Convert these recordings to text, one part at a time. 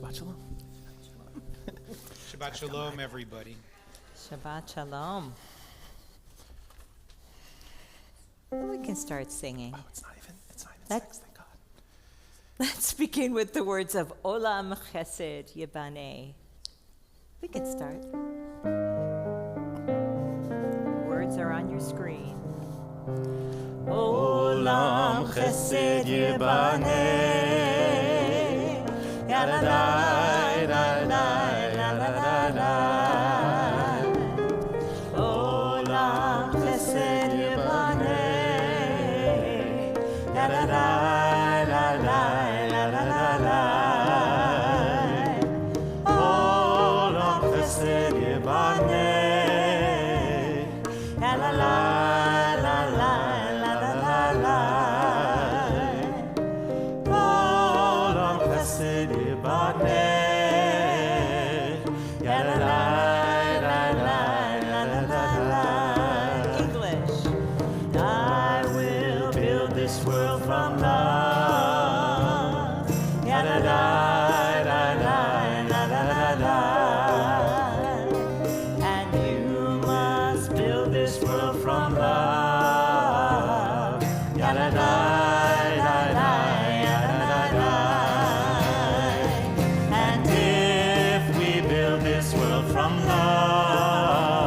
Shabbat Shalom. Shabbat Shalom, everybody. Shabbat Shalom. We can start singing. Oh, it's not even That- sex, thank God. Let's begin with the words of Olam Chesed Yibaneh. We can start. Words are on your screen. Olam Chesed Yibaneh. Yadadai, dadadai, dadadai. Olam Chesed Yibaneh. Yadadai, dadadai, dadadai. Olam Chesed Yibaneh. Yadadai, dadadai. Olam Chesed Yibaneh. Yadadai, dadadai, dadadai. English. I will build this world from love. Yadadai, dadadai, dadadai. And you must build this world from love. Yadadai, dadadai, dadadai. And if we build this world from love,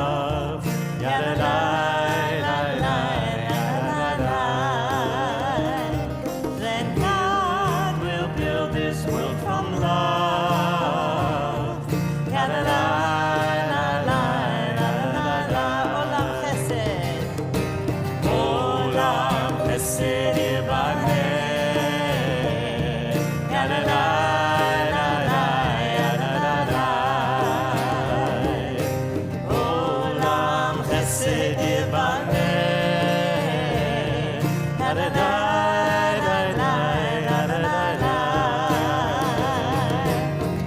yadadai, dadadai, dadadai, then God will build this world from love. Yadadai, dadadai, dadadai. Olam Chesed. Olam Chesed Yibaneh. Yadadai, dadadai, dadadai. Olam Chesed Yibaneh. Yadadai, dadadai, dadadai.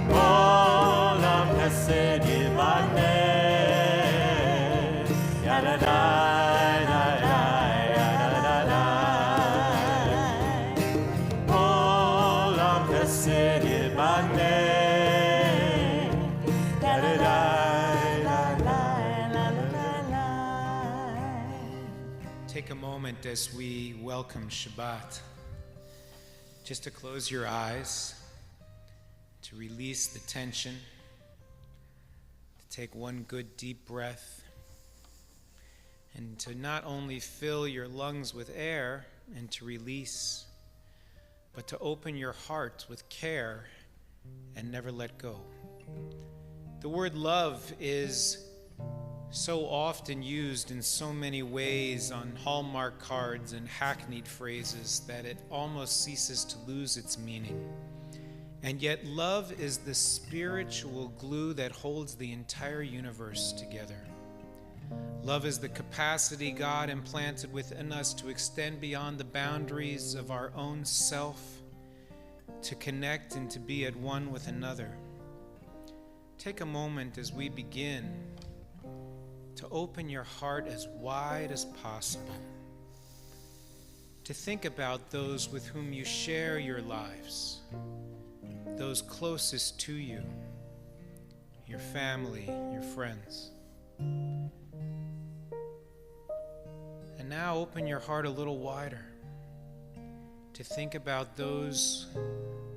Olam Chesed Yibaneh. Yadadai, dadadai, dadadai. Olam Chesed Yibaneh. Yadadai, dadadai, dadadai. Take a moment as we welcome Shabbat, just to close your eyes, to release the tension, to take one good deep breath, and to not only fill your lungs with air and to release, but to open your heart with care and never let go. The word love is so often used in so many ways on Hallmark cards and hackneyed phrases that it almost ceases to lose its meaning. And yet love is the spiritual glue that holds the entire universe together. Love is the capacity God implanted within us to extend beyond the boundaries of our own self, to connect and to be at one with another. Take a moment as we begin to open your heart as wide as possible, to think about those with whom you share your lives, those closest to you, your family, your friends. And now open your heart a little wider to think about those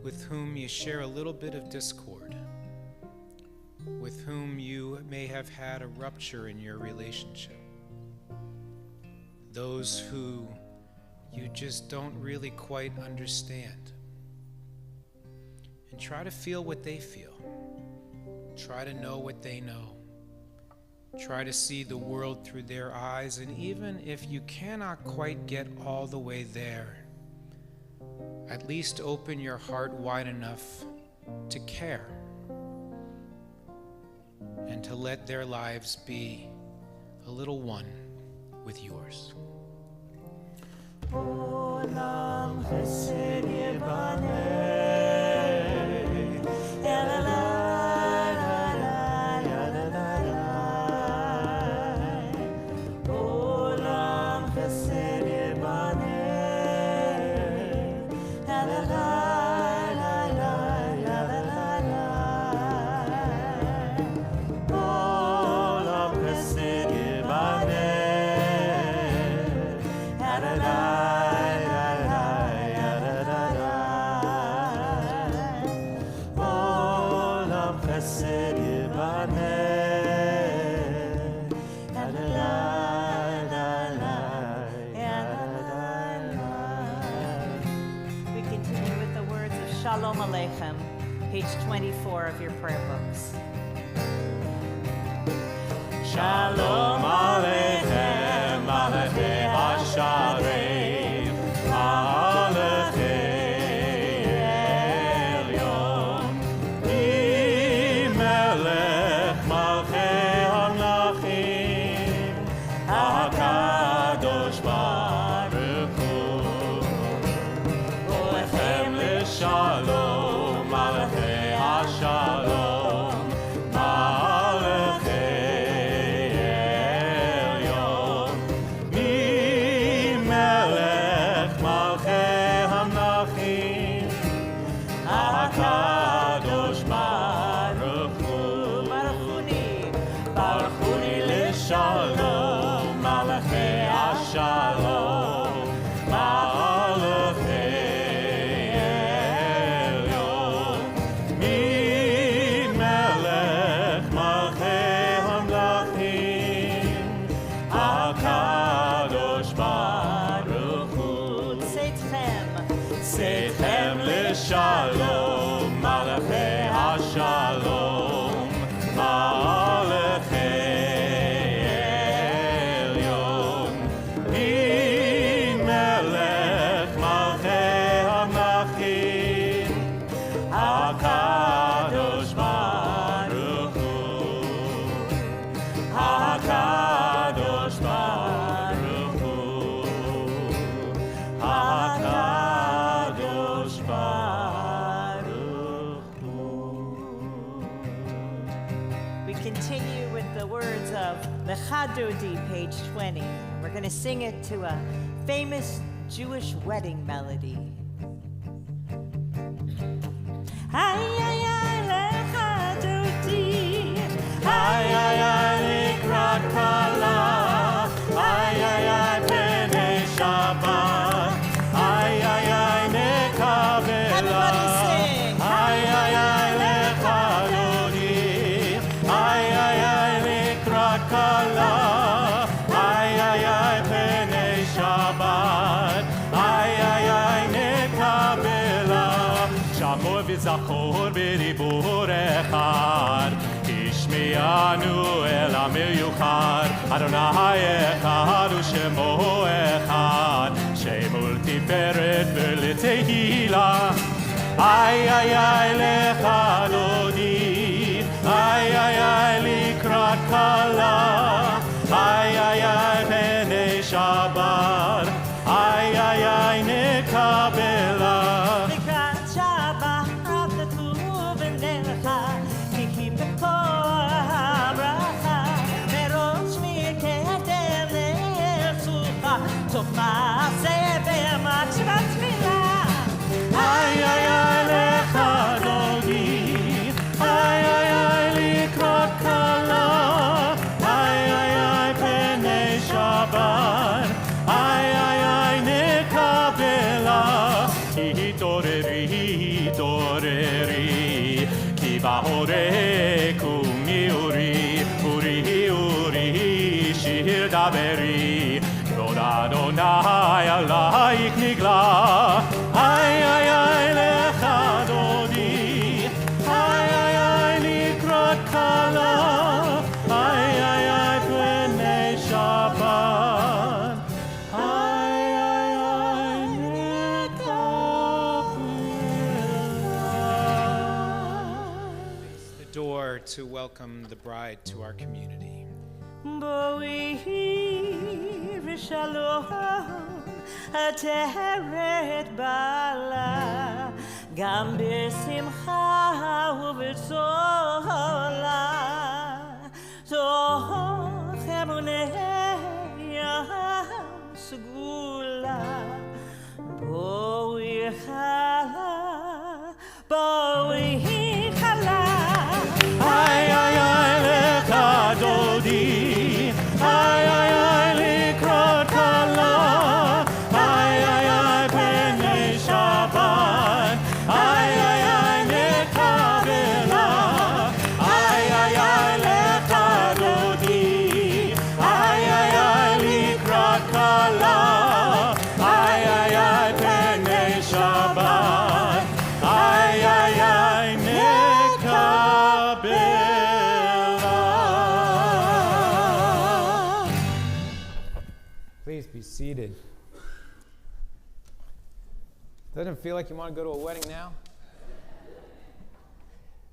with whom you share a little bit of discord, with whom you may have had a rupture in your relationship, those who you just don't really quite understand. And try to feel what they feel. Try to know what they know. Try to see the world through their eyes, and even if you cannot quite get all the way there, at least open your heart wide enough to care and to let their lives be a little one with yours. Olam Chesed Yibaneh. Yadadai, dadadai. Olam Chesed Yibaneh. Yadadai, dadadai, dadadai. Olam chesed yibaneh. We continue with the words of Shalom Aleichem, page 24 of your prayer books. Shalom Aleichem, Malachei Hashareim, Malachei Elyon, Melech Malchei Hamlachim, HaKadosh Baruch Hu, Olechem L'Shalom, Malachei Hashalom, HaKadosh Baruch Hu, Baruchuni L'Shalom, Malachei Hashalom, Malachei Elyon, Melech Malchei Hamlachim, HaKadosh Baruch Hu, Seitchem L'Shalom, Malachei Hashalom, Malachei Elyon, Melech Malchei Hamlachim, HaKadosh Baruch Hu, HaKadosh Baruch Hu, HaKadosh Baruch Hu. We continue with the words of Lecha Dodi, page 20. We're going to sing it to a famous Jewish wedding melody. Ay, ay, ay, Lecha Dodi. Ay, ay, ay, Likrat Kala. Ay, ay, ay, Penei Shabbat. Ay, ay, ay, Nekabela. Everybody sing. Ay, ay, ay, Lecha Dodi. Ay, ay, ay, Likrat Kala. Ay, ay, ay, Penei Shabbat. Ay, ay, ay, Nekabela. Shamor v'zachor b'dibur echad. Ishmi'anu el ha'miyuchad. Adonai echad u'shemo echad. Shemul tiferet v'letehila. Ay, ay, ay, Lecha Dodi. Ay, ay, ay, Likrat Kala. Ay, ay, ay, Penei Shabbat. Ay, ay, ay, Nekabela. Likrat Shabbat katuv v'nelecha, ki b'kol ha'bracha, merosh mikdem le'erzucha, sof ma'aseh v'matvat tfilah. Ay, ay, ay, Lecha Dodi. Ay, ay, ay, Likrat Kala. Ay, ay, ay, Penei Shabbat. Ay, ay, ay, Nekabela. Hitoreri, hitoreri. Ki ba'orek u'mi'uri. Uri, uri, shir daveri. Kvod Adonai alayk nigla. Ay, ay, ay, Lecha Dodi. Ay, ay, ay, Likrat Kala. Ay, ay, ay, Penei Shabbat. Ay, ay, ay, Nekabela. The door to welcome the bride to our community. Boi v'shalom ateret bala, gam b'simcha u'b'tzola, toch emunei segula. Boi chala, boi chala. Ay, ay, ay, Lecha Dodi. Ay, ay, ay, Likrat Kala. Please be seated. Doesn't it feel like you want to go to a wedding now?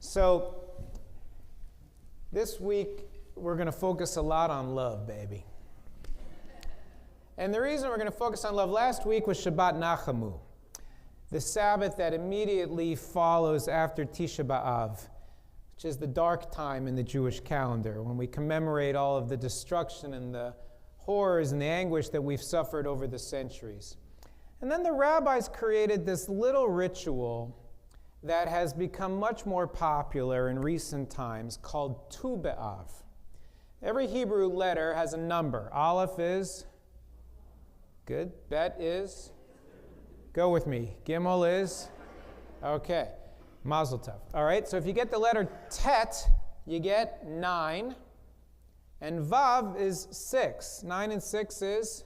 So, this week we're going to focus a lot on love, baby. And the reason we're going to focus on love, last week was Shabbat Nachamu, the Sabbath that immediately follows after Tisha B'Av, which is the dark time in the Jewish calendar, when we commemorate all of the destruction and the horrors and the anguish that we've suffered over the centuries. And then the rabbis created this little ritual that has become much more popular in recent times called Tu B'Av. Every Hebrew letter has a number. Aleph is, good. Bet is, go with me. Gimel is, okay. Mazel tov. All right, so if you get the letter Tet, you get 9. And Vav is 6. 9 and 6 is?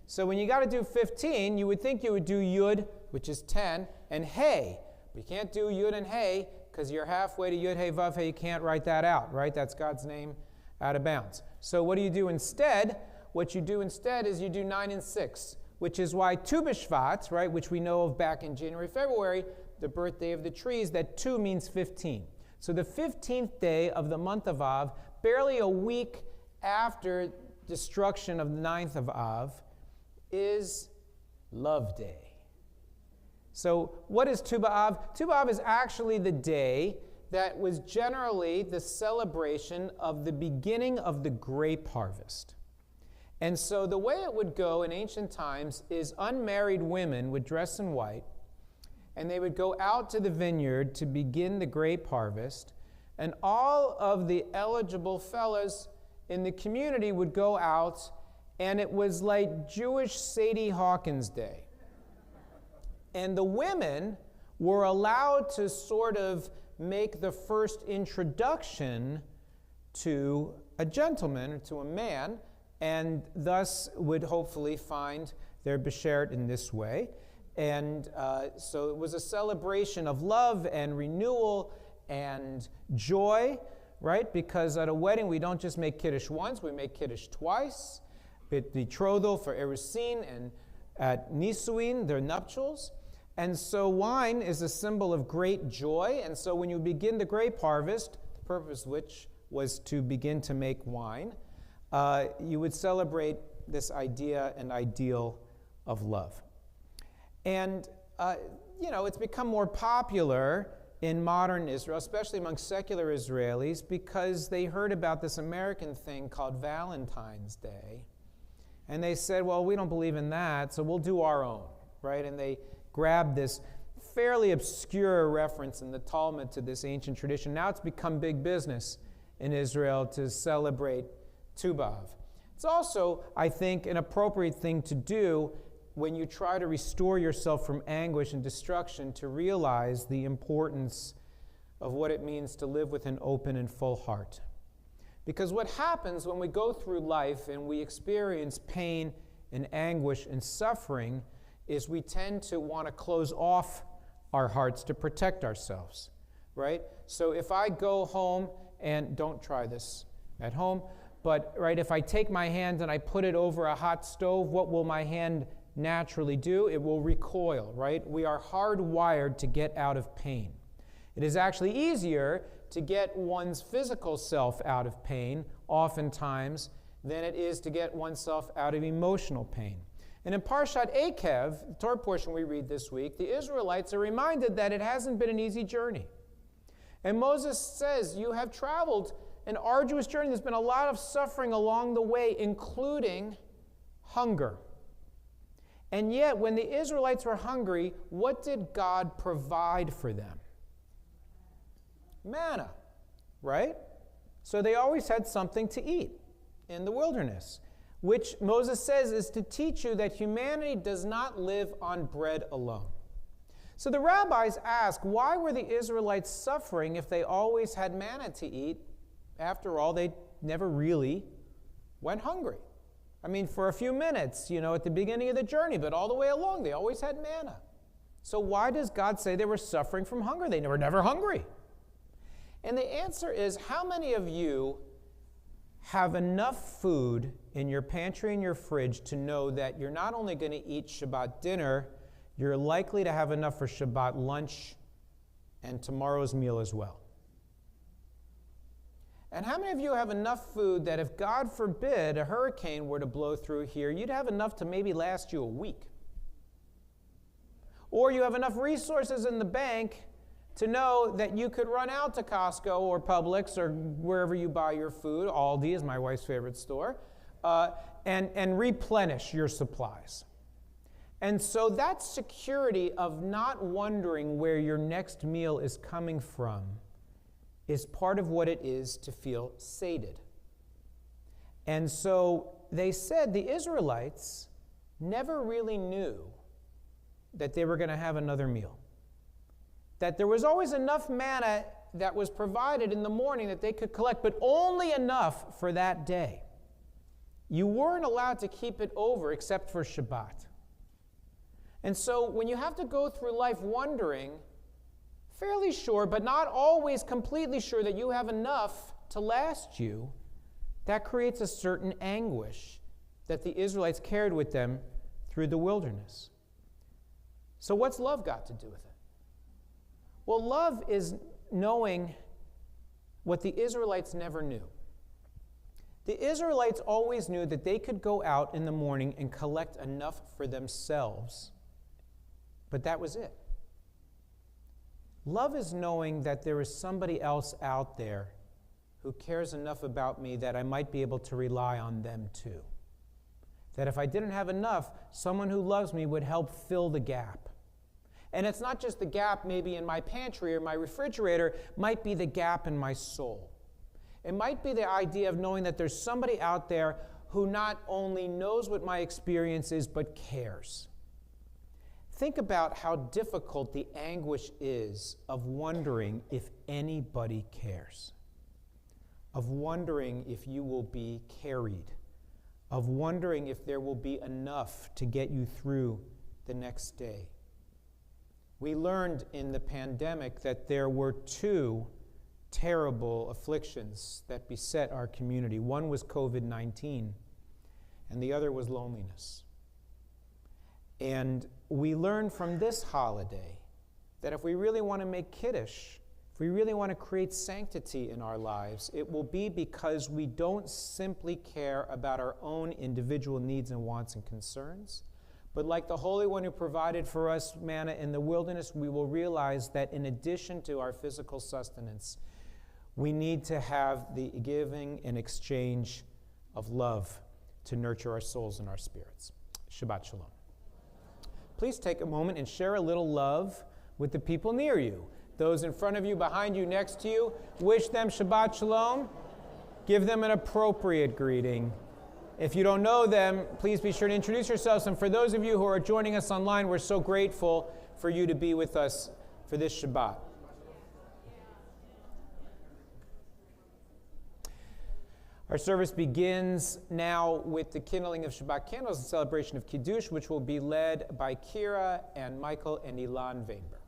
So when you got to do 15, you would think you would do Yud, which is 10, and Hey. But you can't do Yud and Hey because you're halfway to Yud, Hey, Vav, Hey. You can't write that out, right? That's God's name out of bounds. So what do you do instead? What you do instead is you do 9 and 6, which is why Tu B'Shvat, right, which we know of back in January, February, the birthday of the trees, that 2 means 15. So the 15th day of the month of Av, barely a week after destruction of the 9th of Av, is Love Day. So what is Tu B'Av? Tu B'Av is actually the day that was generally the celebration of the beginning of the grape harvest. And so the way it would go in ancient times is unmarried women would dress in white, and they would go out to the vineyard to begin the grape harvest, and all of the eligible fellas in the community would go out, and it was like Jewish Sadie Hawkins Day. And the women were allowed to sort of make the first introduction to a gentleman or to a man, and thus would hopefully find their beshert in this way. And so it was a celebration of love and renewal and joy, right? Because at a wedding, we don't just make Kiddush once, we make Kiddush twice. Betrothal for Erusin, and at Nisuin, their nuptials. And so wine is a symbol of great joy. And so when you begin the grape harvest, the purpose of which was to begin to make wine, you would celebrate this idea and ideal of love. And, it's become more popular in modern Israel, especially among secular Israelis, because they heard about this American thing called Valentine's Day. And they said, well, we don't believe in that, so we'll do our own, right? And they grabbed this fairly obscure reference in the Talmud to this ancient tradition. Now it's become big business in Israel to celebrate Tu B'Av. It's also, I think, an appropriate thing to do when you try to restore yourself from anguish and destruction, to realize the importance of what it means to live with an open and full heart. Because what happens when we go through life and we experience pain and anguish and suffering is we tend to want to close off our hearts to protect ourselves, right? So if I go home, and don't try this at home, but right, if I take my hand and I put it over a hot stove, what will my hand naturally do? It will recoil, right? We are hardwired to get out of pain. It is actually easier to get one's physical self out of pain, oftentimes, than it is to get oneself out of emotional pain. And in Parshat Akev, the Torah portion we read this week, the Israelites are reminded that it hasn't been an easy journey. And Moses says, you have traveled an arduous journey. There's been a lot of suffering along the way, including hunger. And yet, when the Israelites were hungry, what did God provide for them? Manna, right? So they always had something to eat in the wilderness, which Moses says is to teach you that humanity does not live on bread alone. So the rabbis ask, why were the Israelites suffering if they always had manna to eat? After all, they never really went hungry. I mean, for a few minutes, at the beginning of the journey, but all the way along, they always had manna. So why does God say they were suffering from hunger? They were never hungry. And the answer is, how many of you have enough food in your pantry and your fridge to know that you're not only going to eat Shabbat dinner, you're likely to have enough for Shabbat lunch and tomorrow's meal as well. And how many of you have enough food that if, God forbid, a hurricane were to blow through here, you'd have enough to maybe last you a week? Or you have enough resources in the bank to know that you could run out to Costco or Publix or wherever you buy your food, Aldi is my wife's favorite store, and replenish your supplies. And so that security of not wondering where your next meal is coming from is part of what it is to feel sated. And so they said the Israelites never really knew that they were going to have another meal. That there was always enough manna that was provided in the morning that they could collect, but only enough for that day. You weren't allowed to keep it over except for Shabbat. And so when you have to go through life wondering, fairly sure, but not always completely sure that you have enough to last you, that creates a certain anguish that the Israelites carried with them through the wilderness. So what's love got to do with it? Well, love is knowing what the Israelites never knew. The Israelites always knew that they could go out in the morning and collect enough for themselves, but that was it. Love is knowing that there is somebody else out there who cares enough about me that I might be able to rely on them too. That if I didn't have enough, someone who loves me would help fill the gap. And it's not just the gap maybe in my pantry or my refrigerator, it might be the gap in my soul. It might be the idea of knowing that there's somebody out there who not only knows what my experience is, but cares. Think about how difficult the anguish is of wondering if anybody cares, of wondering if you will be carried, of wondering if there will be enough to get you through the next day. We learned in the pandemic that there were two terrible afflictions that beset our community. One was COVID-19, and the other was loneliness. And we learned from this holiday that if we really want to make Kiddush, if we really want to create sanctity in our lives, it will be because we don't simply care about our own individual needs and wants and concerns, but like the Holy One who provided for us manna in the wilderness, we will realize that in addition to our physical sustenance, we need to have the giving and exchange of love to nurture our souls and our spirits. Shabbat Shalom. Please take a moment and share a little love with the people near you. Those in front of you, behind you, next to you, wish them Shabbat Shalom. Give them an appropriate greeting. If you don't know them, please be sure to introduce yourselves. And for those of you who are joining us online, we're so grateful for you to be with us for this Shabbat. Our service begins now with the kindling of Shabbat candles in celebration of Kiddush, which will be led by Kira and Michael and Ilan Weinberg.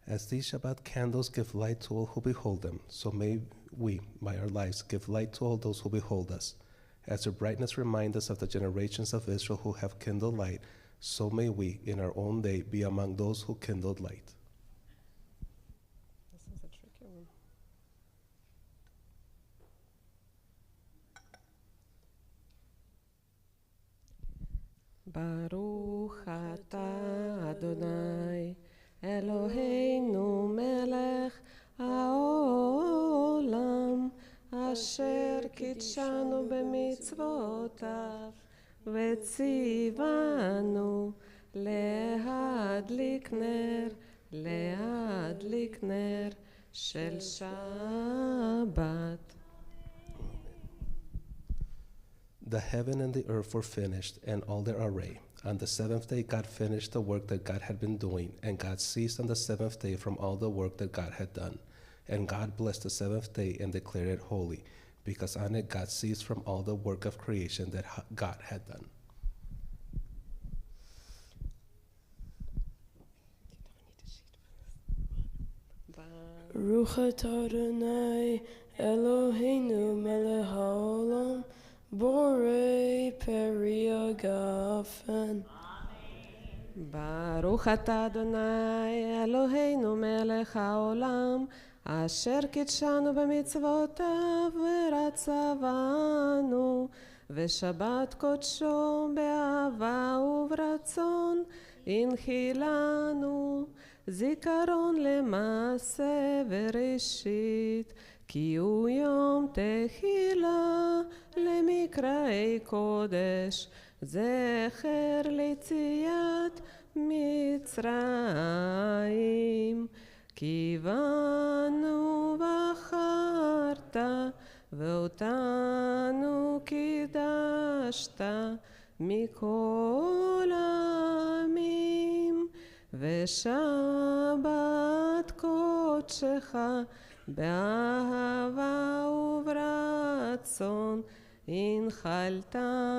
As these Shabbat candles give light to all who behold them, so may we, by our lives, give light to all those who behold us. As their brightness reminds us of the generations of Israel who have kindled light, so may we, in our own day, be among those who kindled light. This is a tricky one. Baruch atah Adonai Eloheinu melech haolam asher kitshanu b'mitzvotav v'tzivanu להדליק נר של שבת. The heaven and the earth were finished, and all their array. On the seventh day God finished the work that God had been doing, and God ceased on the seventh day from all the work that God had done. And God blessed the seventh day and declared it holy, because on it God ceased from all the work of creation that God had done. Baruch atah Adonai Eloheinu melech haolam borei peri hagafen. Baruch atah Adonai Eloheinu melech haolam asher קידשנו במצוותיו ורצבנו ושבת קודשו באהבה וברצון הנחילנו זיכרון למעשה וראשית כי הוא יום תחילה למקראי קודש זכר ליציאת מצרים כי בנו בחרת ואותנו קידשת מכל העמים ושבת קודשך באהבה וברצון הנחלתנו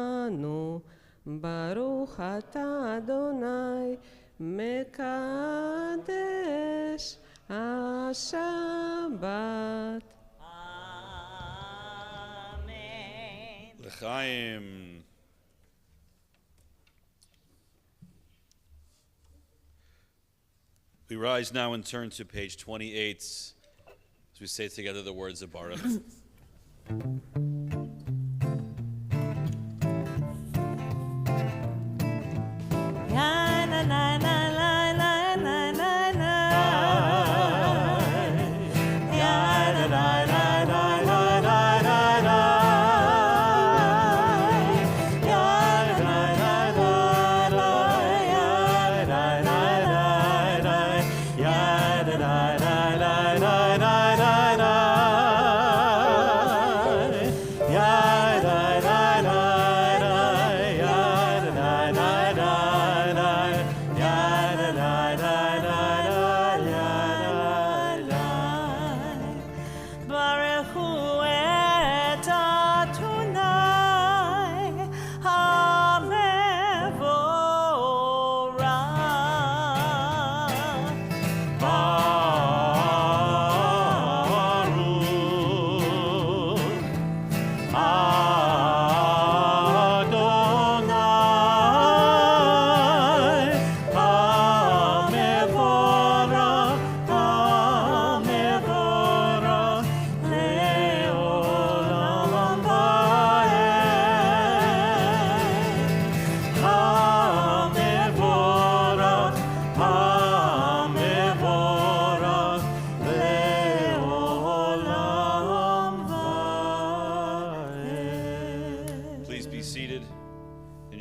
ברוך אתה אדוני מקדש השבת. Amen. L'chaim. We rise now and turn to page 28 as we say together the words of Baruch.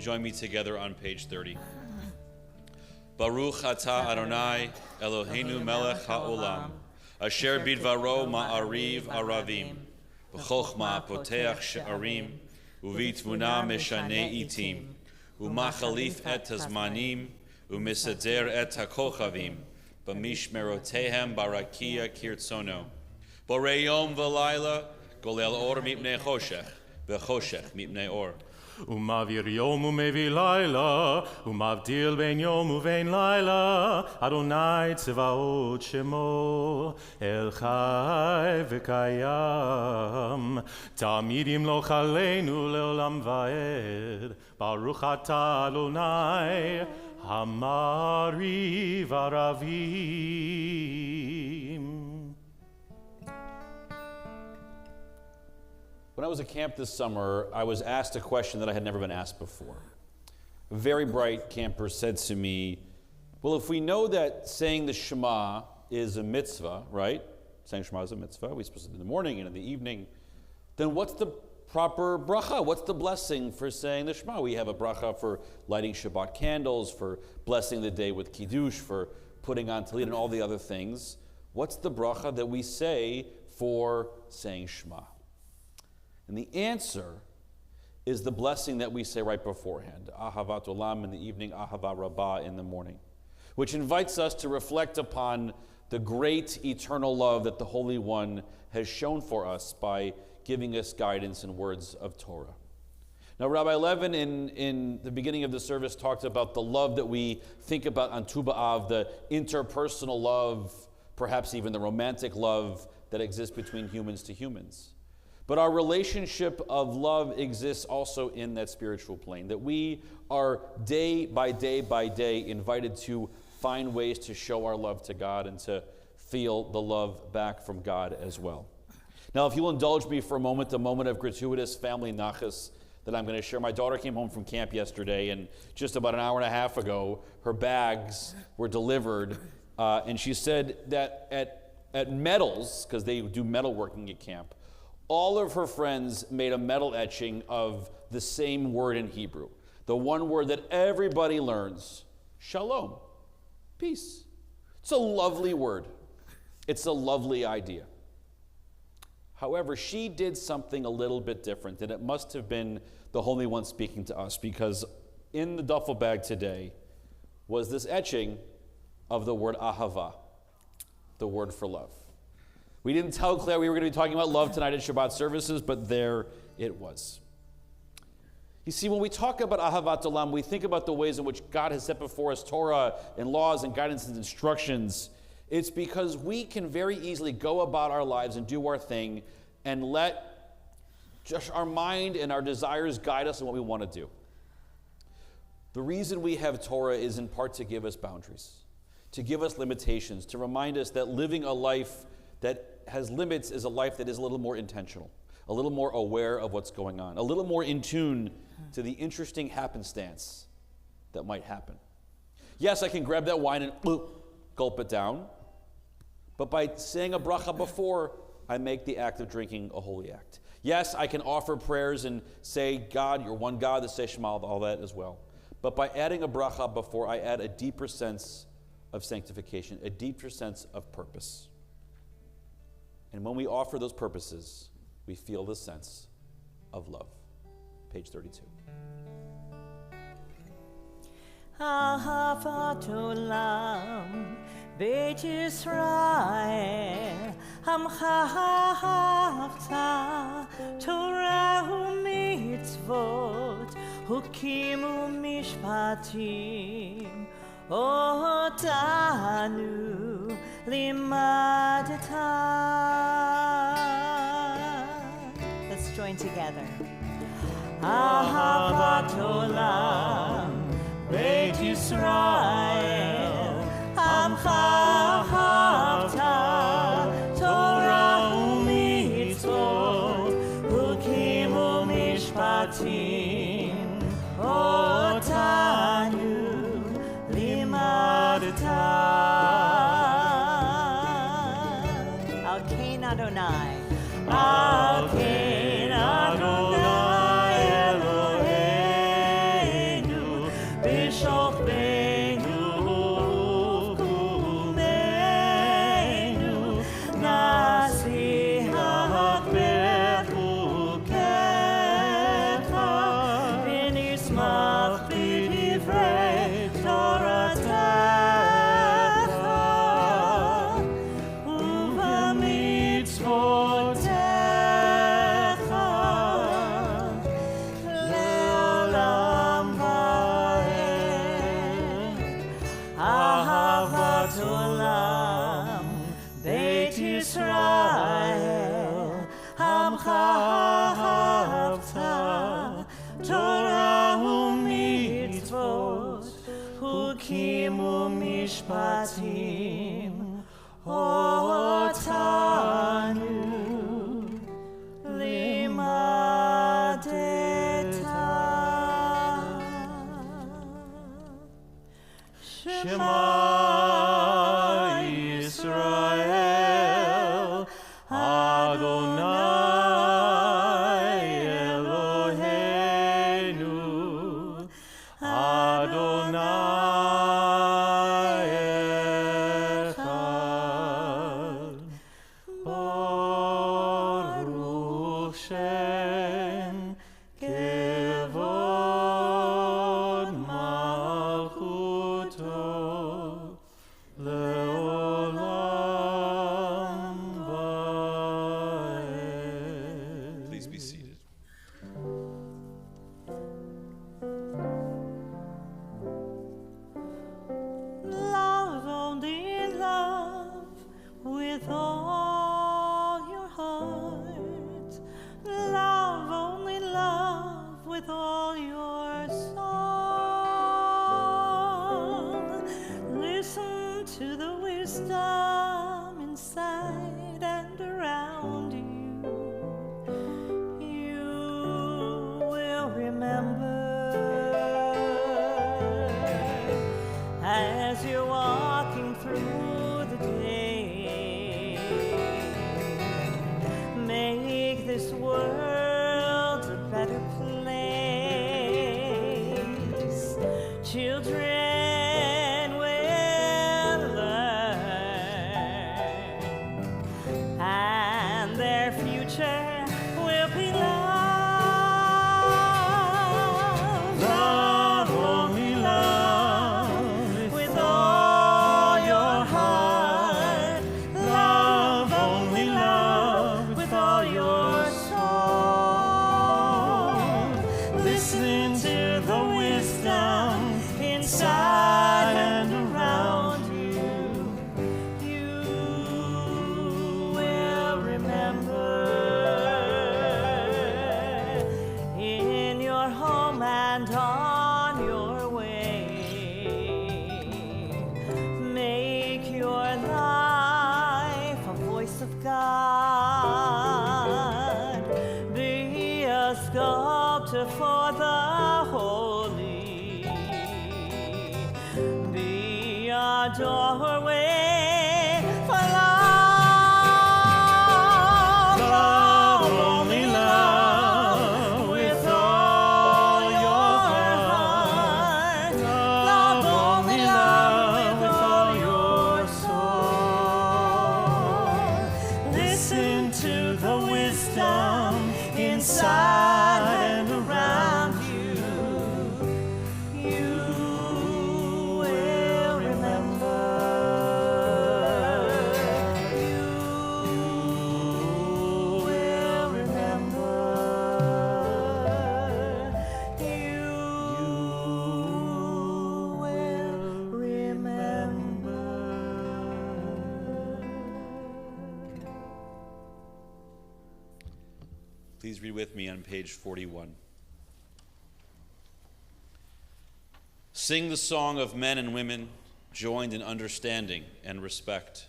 Join me together on page 30. Baruch atah Adonai Eloheinu melech haolam asher bidvaro ma'ariv aravim b'chochma poteach she'arim uvitvuna meshanei itim umachalif et hazmanim umisader et hakochavim b'mishmerotehem barakia kirtzono borei yom v'layla golel or mipnei choshech v'choshech mipnei or ומעביר יום ומביא לילה, ומבדיל בין יום ובין לילה, אדוני צבאות שמו, אל חי וקיים, תמיד ימלוך עלינו לעולם ועד, ברוך אתה אדוני, המריב ערבים. When I was at camp this summer, I was asked a question that I had never been asked before. A very bright camper said to me, well, if we know that saying the Shema is a mitzvah, right? Saying Shema is a mitzvah, we're supposed to do it in the morning and in the evening, then what's the proper bracha? What's the blessing for saying the Shema? We have a bracha for lighting Shabbat candles, for blessing the day with Kiddush, for putting on Talit and all the other things. What's the bracha that we say for saying Shema? And the answer is the blessing that we say right beforehand. Ahavat olam in the evening, ahava rabbah in the morning. Which invites us to reflect upon the great eternal love that the Holy One has shown for us by giving us guidance in words of Torah. Now, Rabbi Levin in the beginning of the service talked about the love that we think about on Tu B'Av, the interpersonal love, perhaps even the romantic love that exists between humans to humans. But our relationship of love exists also in that spiritual plane, that we are day by day by day invited to find ways to show our love to God and to feel the love back from God as well. Now, if you'll indulge me for a moment of gratuitous family nachas that I'm going to share. My daughter came home from camp yesterday, and just about an hour and a half ago, her bags were delivered, and she said that at medals, because they do metalworking at camp, all of her friends made a metal etching of the same word in Hebrew, the one word that everybody learns, shalom, peace. It's a lovely word. It's a lovely idea. However, she did something a little bit different, and it must have been the Holy One speaking to us, because in the duffel bag today was this etching of the word ahava, the word for love. We didn't tell Claire we were going to be talking about love tonight at Shabbat services, but there it was. You see, when we talk about ahavat olam, we think about the ways in which God has set before us Torah and laws and guidance and instructions. It's because we can very easily go about our lives and do our thing and let just our mind and our desires guide us in what we want to do. The reason we have Torah is in part to give us boundaries, to give us limitations, to remind us that living a life that has limits is a life that is a little more intentional, a little more aware of what's going on, a little more in tune to the interesting happenstance that might happen. Yes, I can grab that wine and gulp it down, but by saying a bracha before, I make the act of drinking a holy act. Yes, I can offer prayers and say, God, you're one God, the say Shema, all that as well. But by adding a bracha before, I add a deeper sense of sanctification, a deeper sense of purpose. And when we offer those purposes, we feel the sense of love. Page 32. אהבת עולם, בית ישראל, עמך אהבת, תורה ומצוות, חוקים ומשפטים, אותנו לימדת. Let's join together. אהבת עולם, בית ישראל, עמך אהבת, תורה ומצוות, חוקים ומשפטים, אותנו לימדת. על כן אדוני, על כן אדוני אלוהינו, בשוכבנו ובקומנו, נשיח בחוקיך, ונשמח בדברי תורתך, ובמצוותיך, לעולם ועד. אהבת עולם, בית ישראל, עמך אהבת, תורה ומצוות, חוקים ומשפטים, אותנו לימדת. Shema Yisrael, Adonai Eloheinu, Adonai Echad, Baruch Shem Kevod Malchuto, with all your soul. Listen to the wisdom inside and around you. You will remember as you're walking through the day. Make this world a better place. Children will learn, and their future will be love. Love, only love, With all your heart, love, only love, with all your soul. Listen to the wisdom Inside and around you, you will remember. In your home and on your way, make your life a voice of God. Be a sculptor for the holy. Be a doorway for love. Love, only love, with all your heart. Love, only love, with all your soul. listen to the wisdom inside and around you. You will remember. You will remember. You will remember. Please read with me on page 41. Sing the song of men and women joined in understanding and respect,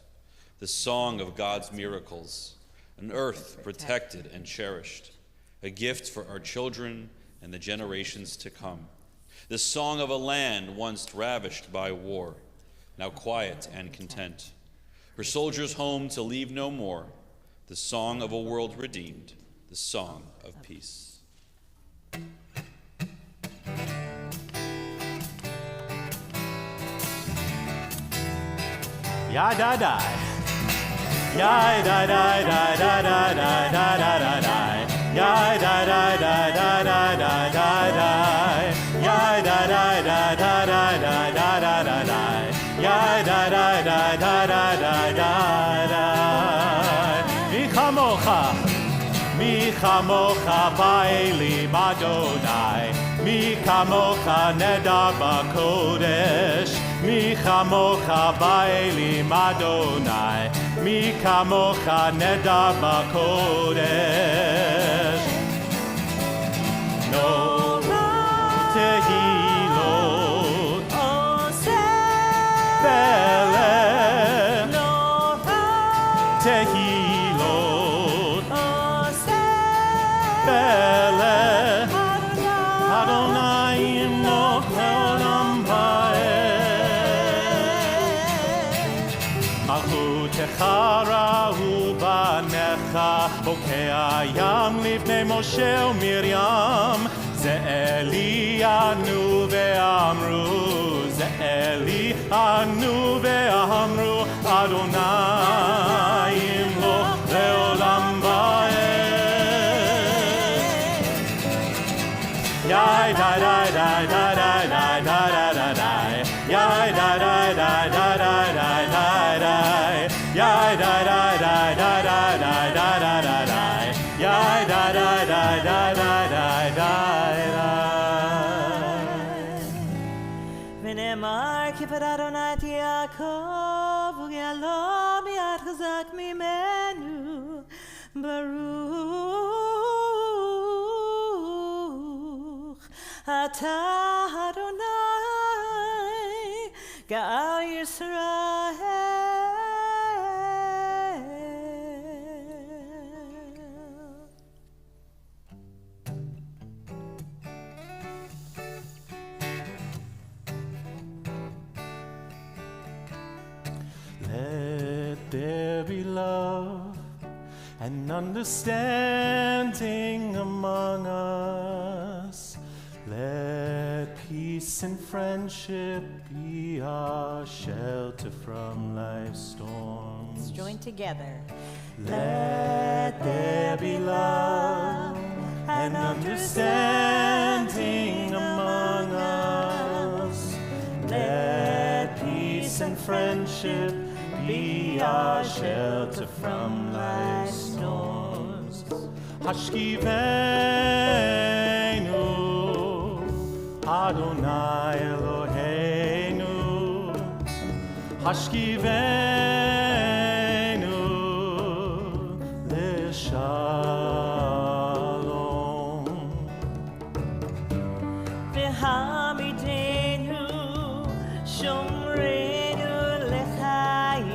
the song of God's miracles, an earth protected and cherished, a gift for our children and the generations to come, the song of a land once ravished by war, now quiet and content, her soldiers home to leave no more, the song of a world redeemed, the song of peace. Ya da da, ya da da da da da da da da da da, ya da da da da da da da da, ya da da da da da da da da da da, ya da da da da da da da da. Mi chamocha ba'elim Adonai, mi kamocha nedar b'kodesh, mi chamocha ba'elim Adonai, mi kamocha nedar b'kodesh. No tehilot, beleh, tehilot, beleh, Adonai imnoch le'olam va'ed. Malchutecha ra'u banecha, bokei hayam lifnei Moshe u'Miriam, ze Eli anu ve'amru, ze Eli anu ve'amru, Adonai imloch le'olam va'ed. Yai da da da da da da da da da da, yai da da da da da da da da, yai da da da da da da da da da da, yai da da da da da da da da. ונאמר כפר אדוני את יעקב וגאלו מיד חזק ממנו ברוך Ata Adonai Ga'al Yisrael. Let there be love and understanding among us. Let peace and friendship be our shelter from life's storms. Let's join together. Let there be love and understanding among us. Let peace and friendship be our shelter from life's storms. Hashkivenu, Adonai Eloheinu. Hashkivenu, L'Shalom. V'hamidenu, Shomrenu L'chaim.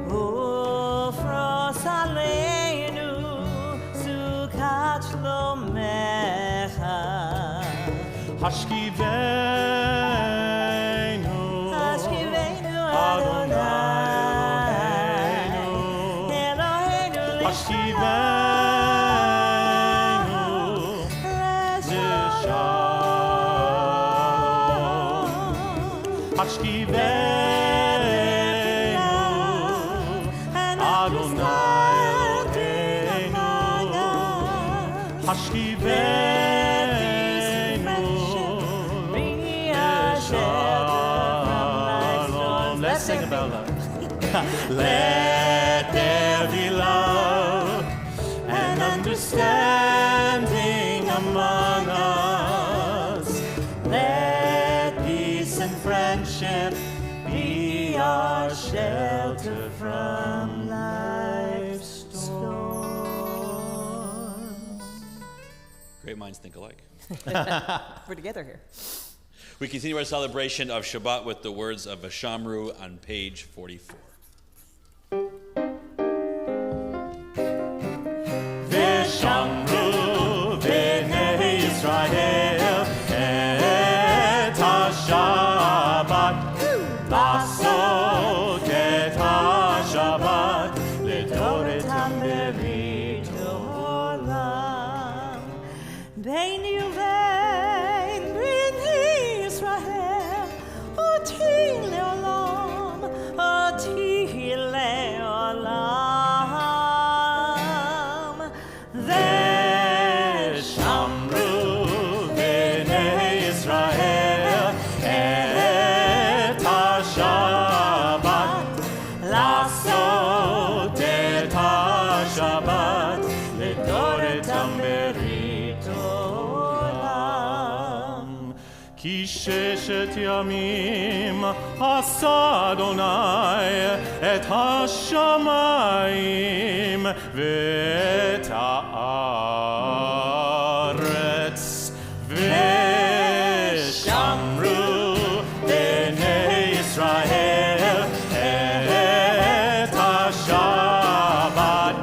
Ufros aleinu, Sukat Shlomecha. Hashkivenu, Hashkivenu Adonai Eloheinu Hashkivenu, L'Shalom. Hashkivenu, Adonai Eloheinu. Hashkivenu, L'Shalom. Let's sing about love. Let there be love and understanding among us. Let peace and friendship be our shelter from life's storms. Great minds think alike. We're together here. We continue our celebration of Shabbat with the words of Vashamru on page 44. V'shamru b'nei Yisrael et ha-Shabbat לעשות את השבת לדורתם ברית עולם. ביני ובין בני ישראל, אותי לעולם, אותי לעולם. ושמרו בני ישראל את השבת לעשות את השבת לדורתם ברית עולם. כי 6 ימים עשה אדוני את השמיים ואת הארץ. ושמרו בני ישראל את השבת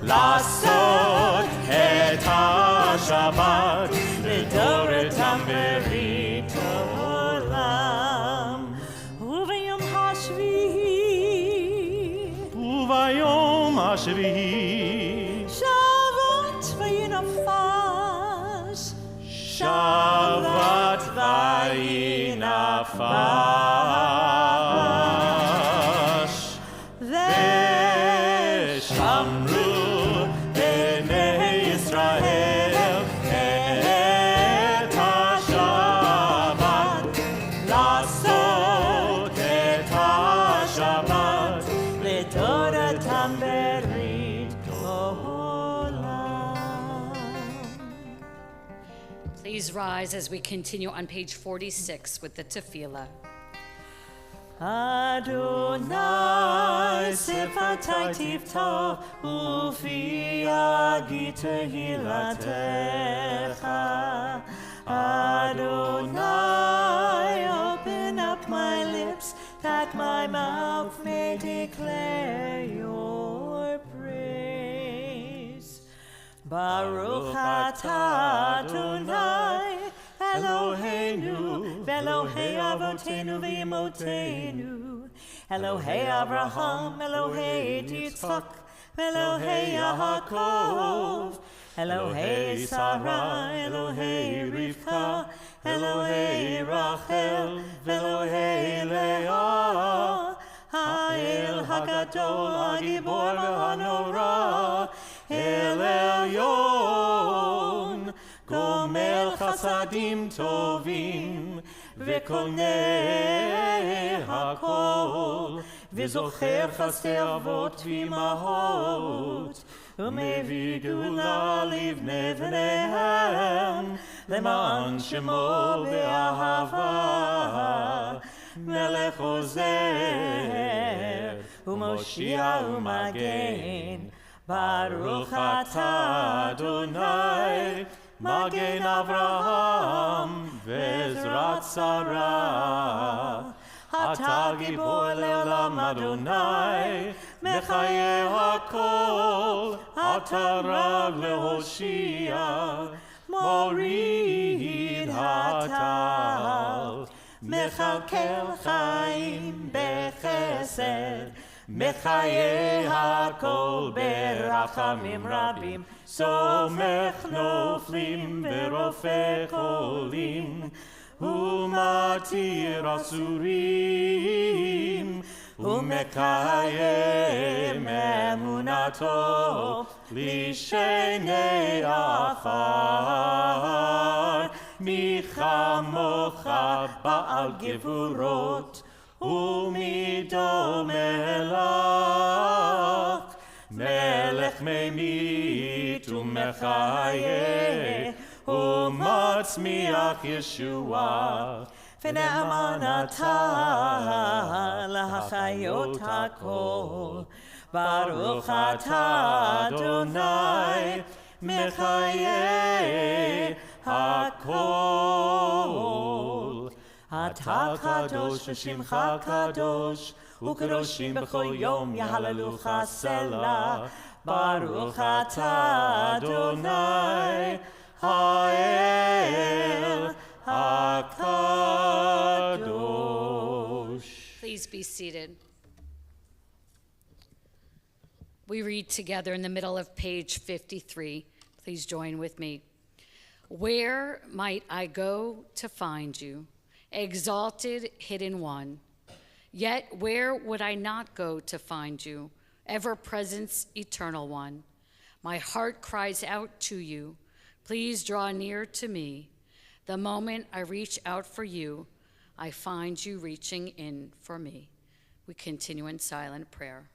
לעשות את השבת לדורתם ברית עולם. וביום השביעי וביום השביעי שבת וינפש, שבת וינפש. ושמרו בני ישראל את השבת לעשות את השבת לדורתם ברית עולם. Please rise as we continue on page 46 with the tefillah. Adonai sifatai tifta ufi agi tehilatecha Baruch atah Adonai Eloheinu v'Elohei avotenu v'imotenu, Elohei Avraham, Elohei Yitzchak, Elohei Yaakov, Elohei Sarah, Elohei Rivka, Elohei Rachel, Elohei Leah, Ha'el Hagadol, Hagibor v'Hanora, El Elyon, Gomel Chasadim Tovim, וקונה הכל, וזוכר חסדי אבות ואימהות, ומביא גאולה לבני בניהם, למען שמו באהבה, מלך עוזר, ומושיע ומגן, ברוך אתה אדוני, מגן אברהם ועזרת שרה. אתה גיבור לעולם אדוני, מחיה הכל, אתה רב להושיע, מוריד הטל, מכלכל חיים בחסד, מחיה הכל ברחמים רבים, סומך נופלים ורופא חולים, ומתיר אסורים, ומקיים אמונתו לשני עפר. מי כמוך בעל גבורות ומידו מלך, מלך ממית ומחיה ומצמיח ישועה, ונאמן אתה להחיות הכל. ברוך אתה אדוני מחיה הכל. אתה קדוש ושמך קדוש, וקדושים בכל יום יהללוך סלה. ברוך אתה אדוני האל הקדוש. Please be seated. We read together in the middle of page 53. Please join with me. Where might I go to find you, exalted, hidden one? Yet where would I not go to find you, ever-presence, eternal one? My heart cries out to you. Please draw near to me. The moment I reach out for you, I find you reaching in for me. We continue in silent prayer.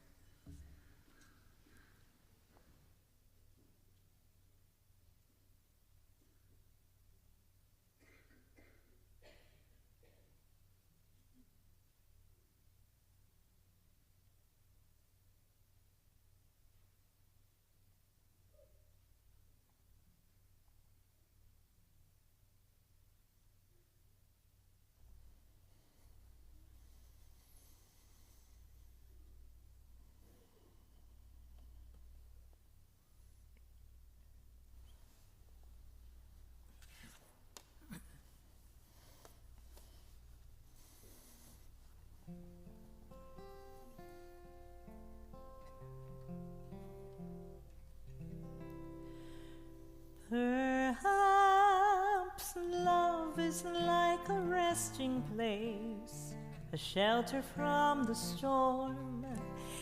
Perhaps love is like a resting place, a shelter from the storm.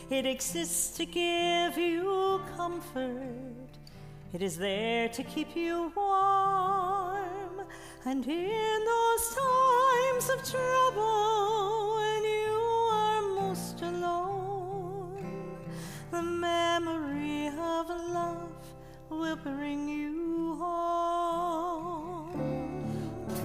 It exists to give you comfort. It is there to keep you warm. And in those times of trouble, when you are most alone, the memory of love will bring you home.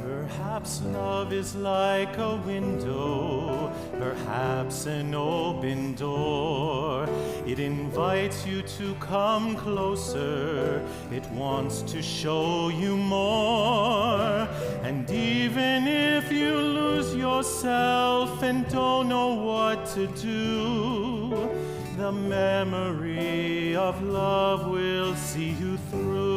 Perhaps love is like a window, perhaps an open door. It invites you to come closer, it wants to show you more. And even if you lose yourself and don't know what to do, the memory of love will see you through.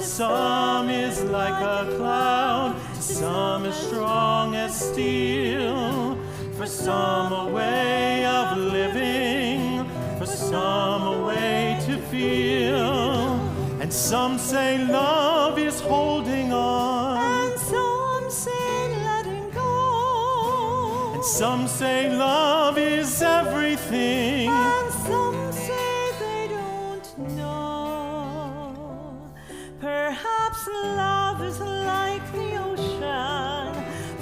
some is like a cloud, some as strong as steel. For some a way of living, for some a way to feel. And some say love is holding on, And some say letting go. and some say love is everything. And some say they don't know. Perhaps love is like the ocean,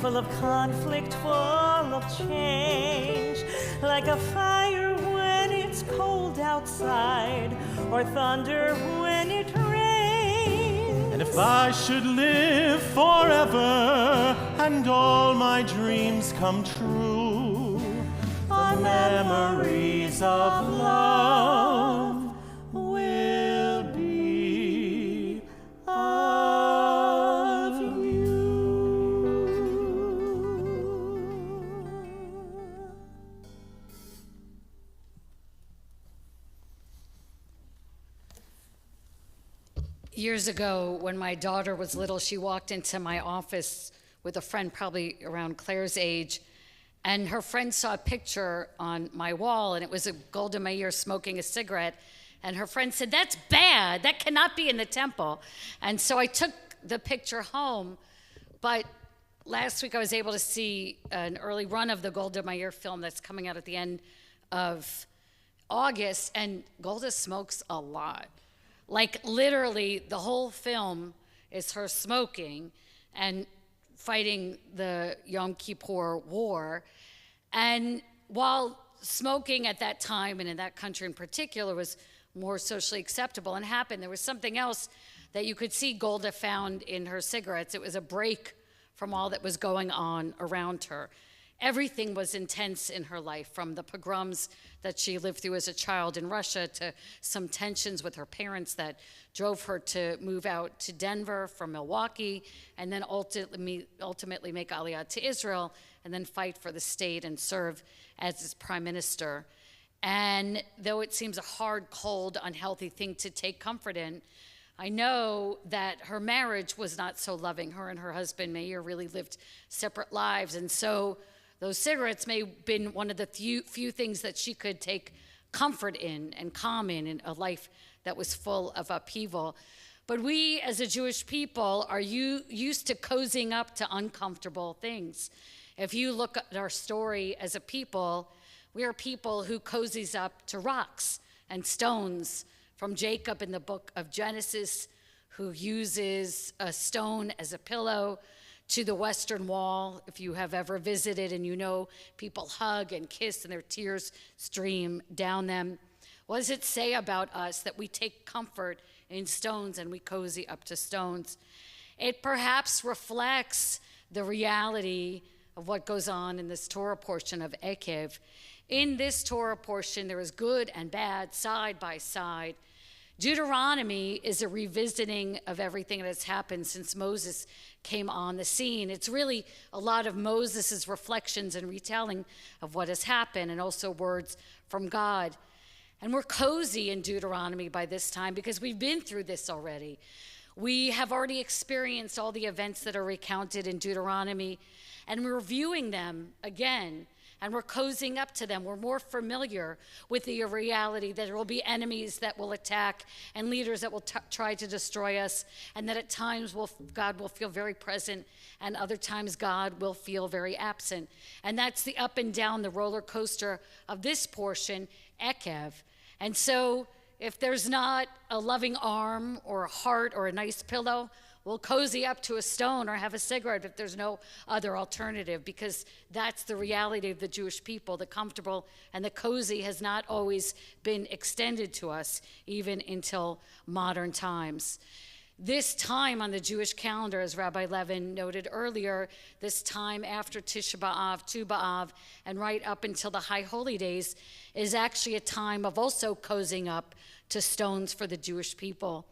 full of conflict, full of change, like a fire when it's cold outside, or thunder when it rains. And if I should live forever and all my dreams come true, the memories of love will be of you. Years ago, when my daughter was little, she walked into my office with a friend, probably around Claire's age, and her friend saw a picture on my wall, and it was a Golda Meir smoking a cigarette, and her friend said, "That's bad, that cannot be in the temple." And so I took the picture home, but last week I was able to see an early run of the Golda Meir film that's coming out at the end of August, and Golda smokes a lot. Like literally the whole film is her smoking and fighting the Yom Kippur War. And while smoking at that time and in that country in particular was more socially acceptable and happened, there was something else that you could see Golda found in her cigarettes. It was a break from all that was going on around her. Everything was intense in her life, from the pogroms that she lived through as a child in Russia to some tensions with her parents that drove her to move out to Denver from Milwaukee, and then ultimately make Aliyah to Israel, and then fight for the state and serve as its prime minister. And though it seems a hard, cold, unhealthy thing to take comfort in, I know that her marriage was not so loving. Her and her husband, Meir, really lived separate lives, and so those cigarettes may have been one of the few things that she could take comfort in and calm in a life that was full of upheaval. But we as a Jewish people are used to cozying up to uncomfortable things. If you look at our story as a people, we are people who cozies up to rocks and stones, from Jacob in the book of Genesis, who uses a stone as a pillow, to the Western Wall, if you have ever visited and you know people hug and kiss and their tears stream down them. What does it say about us that we take comfort in stones and we cozy up to stones? It perhaps reflects the reality of what goes on in this Torah portion of Ekev. In this Torah portion, there is good and bad side by side. Deuteronomy is a revisiting of everything that has happened since Moses came on the scene. It's really a lot of Moses' reflections and retelling of what has happened, and also words from God. And we're cozy in Deuteronomy by this time because we've been through this already. We have already experienced all the events that are recounted in Deuteronomy, and we're reviewing them again. And we're cozying up to them. We're more familiar with the reality that there will be enemies that will attack and leaders that will try to destroy us, and that at times God will feel very present, and other times God will feel very absent. And that's the up and down, the roller coaster of this portion, Ekev. And so if there's not a loving arm or a heart or a nice pillow, we'll cozy up to a stone or have a cigarette if there's no other alternative, because that's the reality of the Jewish people. The comfortable and the cozy has not always been extended to us, even until modern times. This time on the Jewish calendar, as Rabbi Levin noted earlier, this time after Tisha B'Av, Tu B'Av, and right up until the High Holy Days is actually a time of also cozying up to stones for the Jewish people.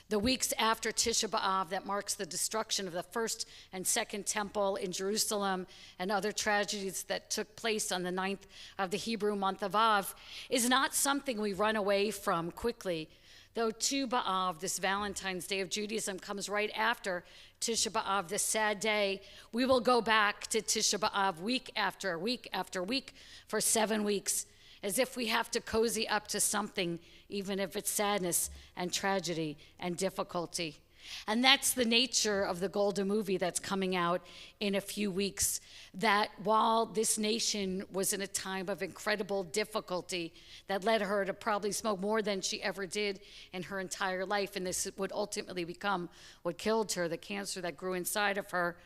The weeks after Tisha B'Av, that marks the destruction of the first and second temple in Jerusalem and other tragedies that took place on the 9th of the Hebrew month of Av, is not something we run away from quickly. Though Tu B'Av, this Valentine's Day of Judaism, comes right after Tisha B'Av, this sad day, we will go back to Tisha B'Av week after week after week for 7 weeks, as if we have to cozy up to something, even if it's sadness and tragedy and difficulty. And that's the nature of the Golda movie that's coming out in a few weeks, that while this nation was in a time of incredible difficulty that led her to probably smoke more than she ever did in her entire life, and this would ultimately become what killed her, the cancer that grew inside of her,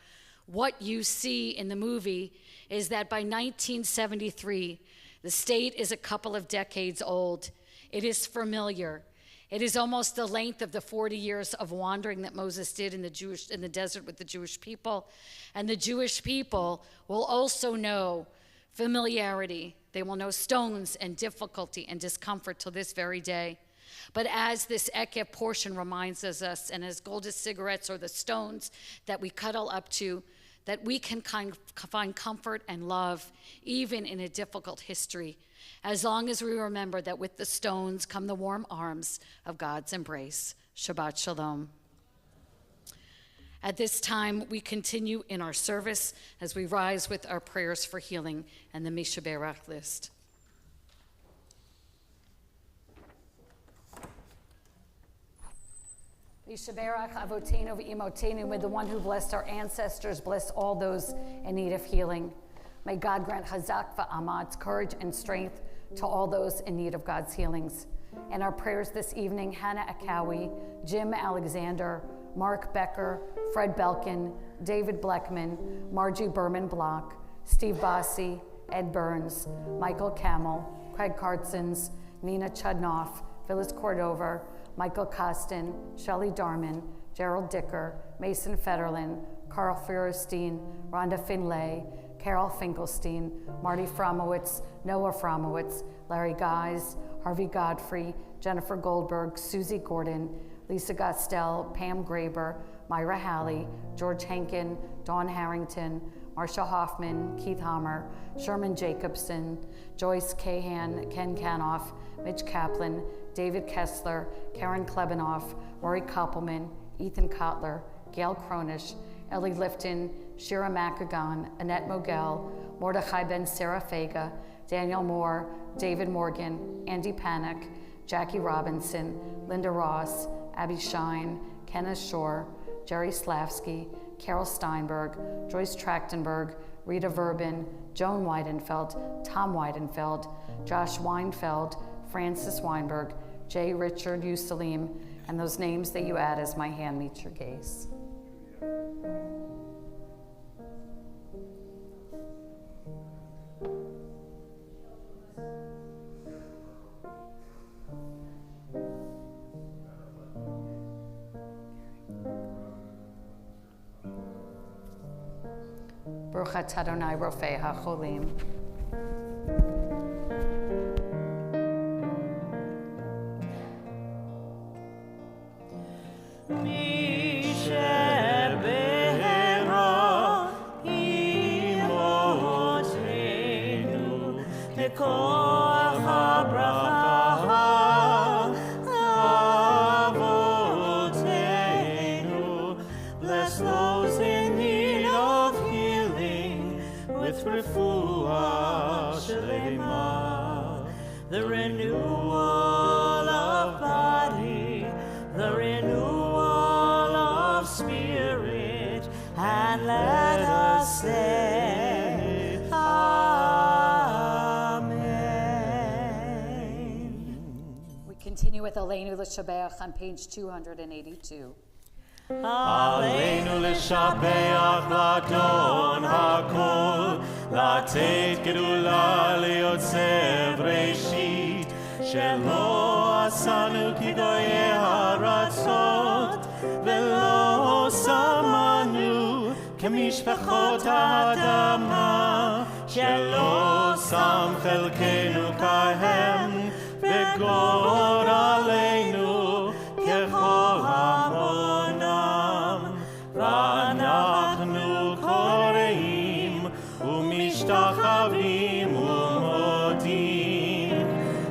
what you see in the movie is that by 1973, the state is a couple of decades old. It is familiar. It is almost the length of the 40 years of wandering that Moses did in the desert with the Jewish people. And the Jewish people will also know familiarity. They will know stones and difficulty and discomfort till this very day. But as this Ekev portion reminds us, and as Golda cigarettes or the stones that we cuddle up to, that we can find comfort and love even in a difficult history, as long as we remember that with the stones come the warm arms of God's embrace. Shabbat Shalom. At this time, we continue in our service as we rise with our prayers for healing and the Mishaberach list. Mishaberach Avotenu v'Imotenu, may the one who blessed our ancestors bless all those in need of healing. May God grant Chazak v'Amatz, courage and strength to all those in need of God's healings. In our prayers this evening, Hannah Akawi, Jim Alexander, Mark Becker, Fred Belkin, David Bleckman, Margie Berman Block, Steve Bossi, Ed Burns, Michael Camel, Craig Cartsons, Nina Chudnoff, Phyllis Cordova, Michael Costin, Shelley Darman, Gerald Dicker, Mason Federlin, Carl Feuerstein, Rhonda Finlay, Carol Finkelstein, Marty Fromowitz, Noah Fromowitz, Larry Guys, Harvey Godfrey, Jennifer Goldberg, Susie Gordon, Lisa Gostel, Pam Graber, Myra Halley, George Henkin, Dawn Harrington, Marsha Hoffman, Keith Hammer, Sherman Jacobson, Joyce Cahan, Ken Canoff, Mitch Kaplan, David Kessler, Karen Klebanoff, Rory Koppelman, Ethan Kotler, Gail Cronish, Ellie Lifton, Shira Makagon, Annette Mogel, Mordechai Ben Sarah Faga, Daniel Moore, David Morgan, Andy Panic, Jackie Robinson, Linda Ross, Abby Shine, Kenneth Shore, Jerry Slavsky, Carol Steinberg, Joyce Trachtenberg, Rita Verbin, Joan Weidenfeld, Tom Weidenfeld, Josh Weinfeld, Francis Weinberg, J. Richard Usalim, and those names that you add as my hand meets your gaze. Baruch atah Adonai Rofei HaCholim. Bless those in need of healing with refuah shlema, the renewal of body, the renewal of spirit, and let us say Amen. We continue with Aleinu L'Shabeach on page 282. עלינו לשבח לאדון הכל, לתת גדולה ליוצר ראשית, שלא עשנו כגויי הארצות, ולא שמנו כמשפחות האדמה, שלא שם חלקנו כהם, וגורלנו ככל המונם. ואנחנו קוראים ומשתחווים ומודים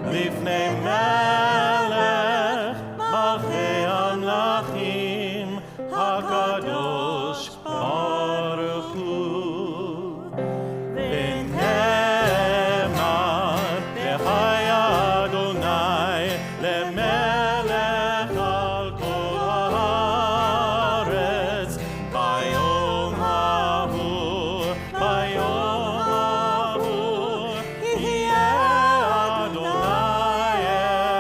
לפני מלך מלכים הקדוש ברוך הוא ונאמר בחי אדוני למלך על כל הארץ ביום ההוא יהיה אדוני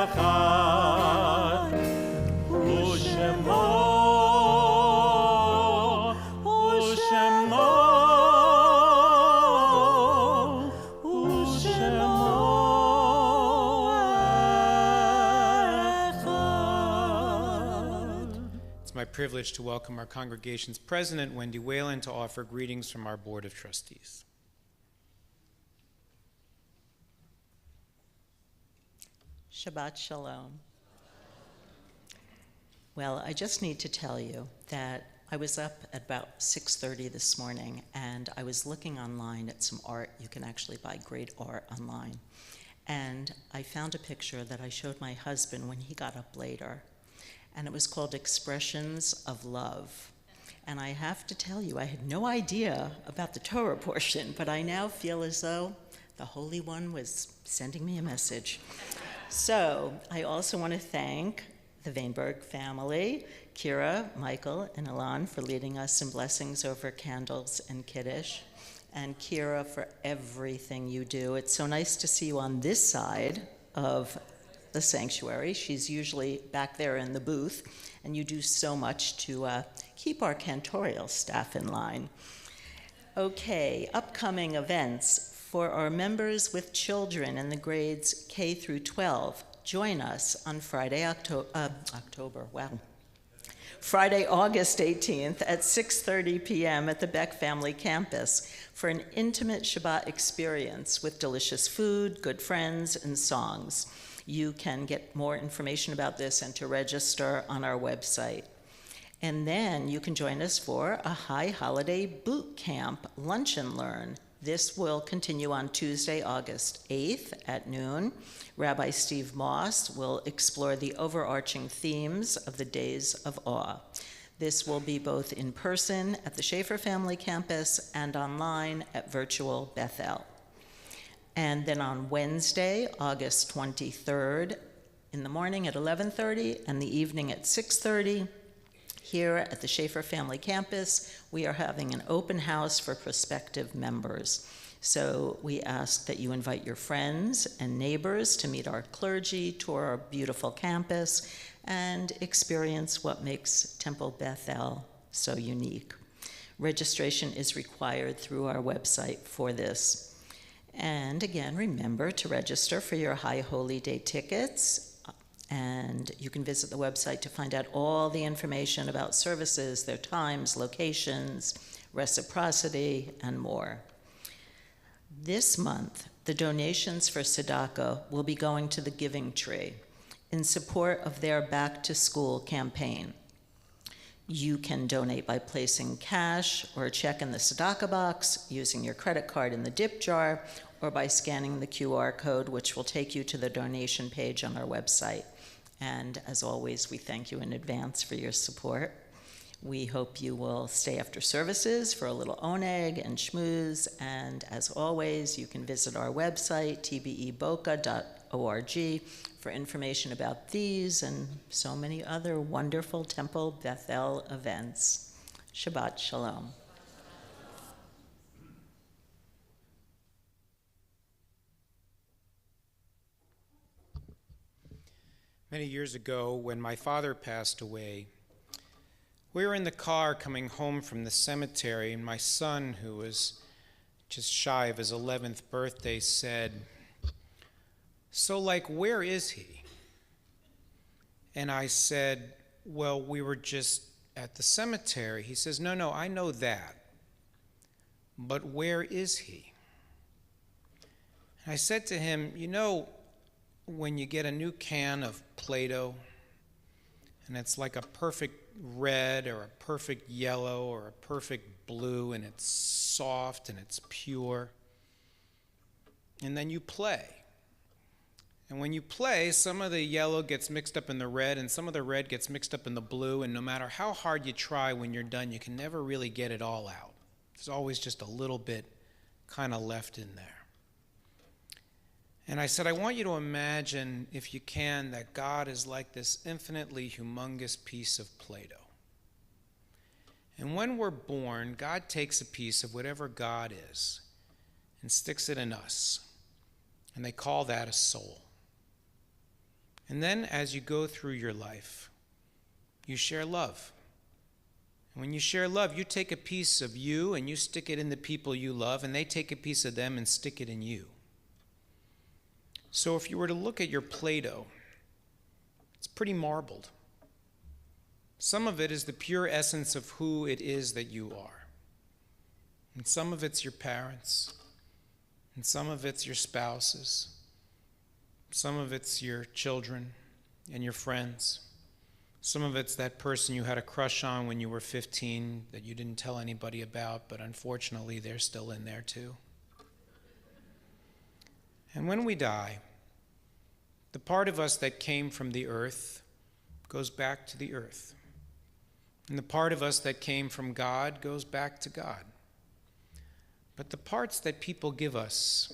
אחד ושמו It's my privilege to welcome our congregation's president, Wendy Whalen, to offer greetings from our Board of Trustees. Shabbat Shalom. Well, I just need to tell you that I was up at about 6:30 this morning, and I was looking online at some art. You can actually buy great art online. And I found a picture that I showed my husband when he got up later, and it was called Expressions of Love. And I have to tell you, I had no idea about the Torah portion, but I now feel as though the Holy One was sending me a message. So I also want to thank the Weinberg family, Kira, Michael, and Ilan for leading us in blessings over candles and Kiddush, and Kira for everything you do. It's so nice to see you on this side of the sanctuary. She's usually back there in the booth, and you do so much to keep our cantorial staff in line. Okay, upcoming events. For our members with children in the grades K through 12, join us on Friday, Friday, August 18th at 6:30 p.m. at the Beck Family Campus for an intimate Shabbat experience with delicious food, good friends, and songs. You can get more information about this and to register on our website. And then you can join us for a high holiday boot camp lunch and learn. This will continue on Tuesday, August 8th at noon. Rabbi Steve Moss will explore the overarching themes of the Days of Awe. This will be both in person at the Schaefer Family Campus and online at Virtual Bethel. And then on Wednesday, August 23rd, in the morning at 11:30 and the evening at 6:30, here at the Schaefer Family Campus, we are having an open house for prospective members. So we ask that you invite your friends and neighbors to meet our clergy, tour our beautiful campus, and experience what makes Temple Bethel so unique. Registration is required through our website for this. And again, remember to register for your High Holy Day tickets. And you can visit the website to find out all the information about services, their times, locations, reciprocity, and more. This month, the donations for Tzedakah will be going to the Giving Tree in support of their Back to School campaign. You can donate by placing cash or a check in the Tzedakah box, using your credit card in the dip jar, or by scanning the QR code, which will take you to the donation page on our website. And as always, we thank you in advance for your support. We hope you will stay after services for a little oneg and schmooze. And as always, you can visit our website, tbeboca.org, for information about these and so many other wonderful Temple Bethel events. Shabbat Shalom. Many years ago, when my father passed away, we were in the car coming home from the cemetery, and my son, who was just shy of his 11th birthday, said, "So, where is he?" And I said, "Well, we were just at the cemetery." He says, No, I know that. But where is he?" And I said to him, when you get a new can of Play-Doh, and it's like a perfect red or a perfect yellow or a perfect blue, and it's soft and it's pure, and then you play, And when you play, some of the yellow gets mixed up in the red, and some of the red gets mixed up in the blue, and no matter how hard you try when you're done, you can never really get it all out. There's always just a little bit kind of left in there. And I said, I want you to imagine, if you can, that God is like this infinitely humongous piece of Play-Doh. And when we're born, God takes a piece of whatever God is and sticks it in us. And they call that a soul. And then as you go through your life, you share love. And when you share love, you take a piece of you and you stick it in the people you love, and they take a piece of them and stick it in you. So if you were to look at your Play-Doh, it's pretty marbled. Some of it is the pure essence of who it is that you are. And some of it's your parents. And some of it's your spouses. Some of it's your children and your friends. Some of it's that person you had a crush on when you were 15 that you didn't tell anybody about, but unfortunately they're still in there too. And when we die, the part of us that came from the earth goes back to the earth. And the part of us that came from God goes back to God. But the parts that people give us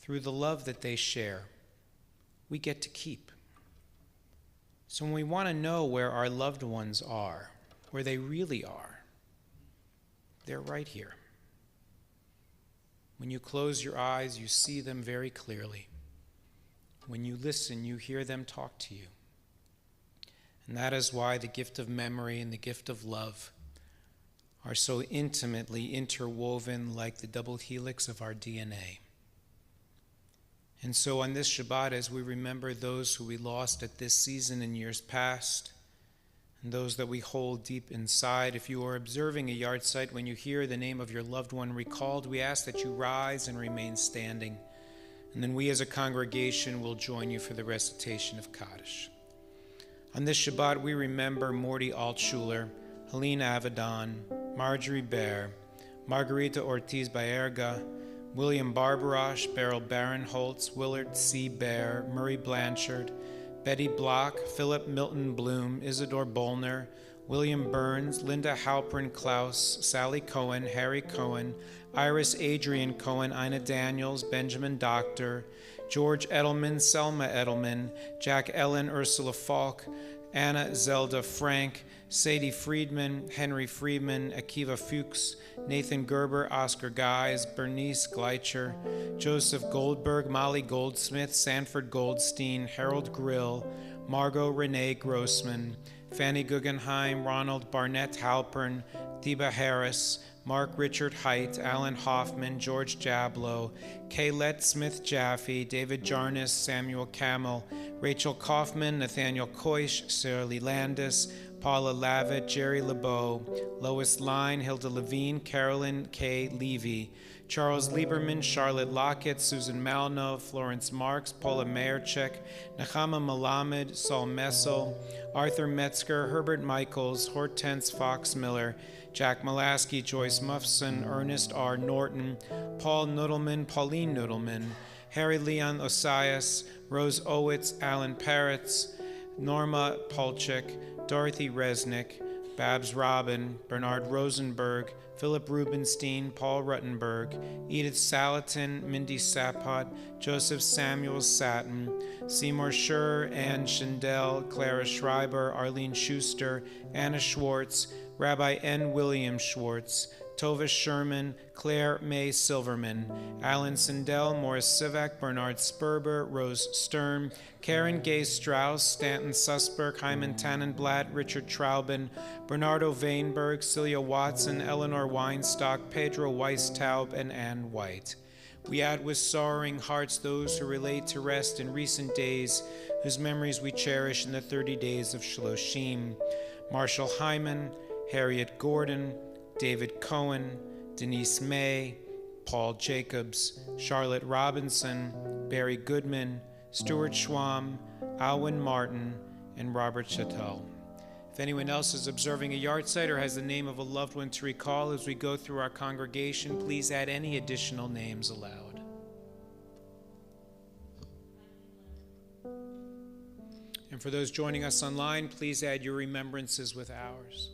through the love that they share, we get to keep. So when we want to know where our loved ones are, where they really are, they're right here. When you close your eyes, you see them very clearly. When you listen, you hear them talk to you. And that is why the gift of memory and the gift of love are so intimately interwoven like the double helix of our DNA. And so on this Shabbat, as we remember those who we lost at this season in years past, and those that we hold deep inside, if you are observing a yard site, when you hear the name of your loved one recalled, we ask that you rise and remain standing. And then we as a congregation will join you for the recitation of Kaddish. On this Shabbat, we remember Morty Altshuler, Helene Avedon, Marjorie Baer, Margarita Ortiz Baerga, William Barbarash, Beryl Barinholtz, Willard C. Baer, Murray Blanchard, Betty Block, Philip Milton Bloom, Isidore Bollner, William Burns, Linda Halpern Klaus, Sally Cohen, Harry Cohen, Iris Adrian Cohen, Ina Daniels, Benjamin Doctor, George Edelman, Selma Edelman, Jack Ellen, Ursula Falk, Anna Zelda Frank, Sadie Friedman, Henry Friedman, Akiva Fuchs, Nathan Gerber, Oscar Guys, Bernice Gleicher, Joseph Goldberg, Molly Goldsmith, Sanford Goldstein, Harold Grill, Margot Renee Grossman, Fanny Guggenheim, Ronald Barnett Halpern, Thiba Harris, Mark Richard Height, Alan Hoffman, George Jablow, Kaylette Smith Jaffe, David Jarnes, Samuel Camel, Rachel Kaufman, Nathaniel Koish, Sarah Lee Landis, Paula Lavitt, Jerry LeBeau, Lois Line, Hilda Levine, Carolyn K. Levy, Charles Lieberman, Charlotte Lockett, Susan Malno, Florence Marks, Paula Mayerchek, Nechama Malamed, Saul Messel, Arthur Metzger, Herbert Michaels, Hortense Fox Miller, Jack Mulaski, Joyce Muffson, Ernest R. Norton, Paul Nudelman, Pauline Nudelman, Harry Leon Osias, Rose Owitz, Alan Parrots, Norma Polchik, Dorothy Resnick, Babs Robin, Bernard Rosenberg, Philip Rubenstein, Paul Ruttenberg, Edith Salatin, Mindy Sapot, Joseph Samuel Satin, Seymour Schur, Ann Schindel, Clara Schreiber, Arlene Schuster, Anna Schwartz, Rabbi N. William Schwartz, Tova Sherman, Claire May Silverman, Alan Sindel, Morris Sivak, Bernard Sperber, Rose Stern, Karen Gay Strauss, Stanton Sussberg, Hyman Tannenblatt, Richard Traubin, Bernardo Vainberg, Celia Watson, Eleanor Weinstock, Pedro Weisstaub, and Ann White. We add with sorrowing hearts those who relate to rest in recent days, whose memories we cherish in the 30 days of Shloshim. Marshall Hyman, Harriet Gordon, David Cohen, Denise May, Paul Jacobs, Charlotte Robinson, Barry Goodman, Stuart Schwamm, Alwyn Martin, and Robert Chattel. If anyone else is observing a yard site or has the name of a loved one to recall as we go through our congregation, please add any additional names aloud. And for those joining us online, please add your remembrances with ours.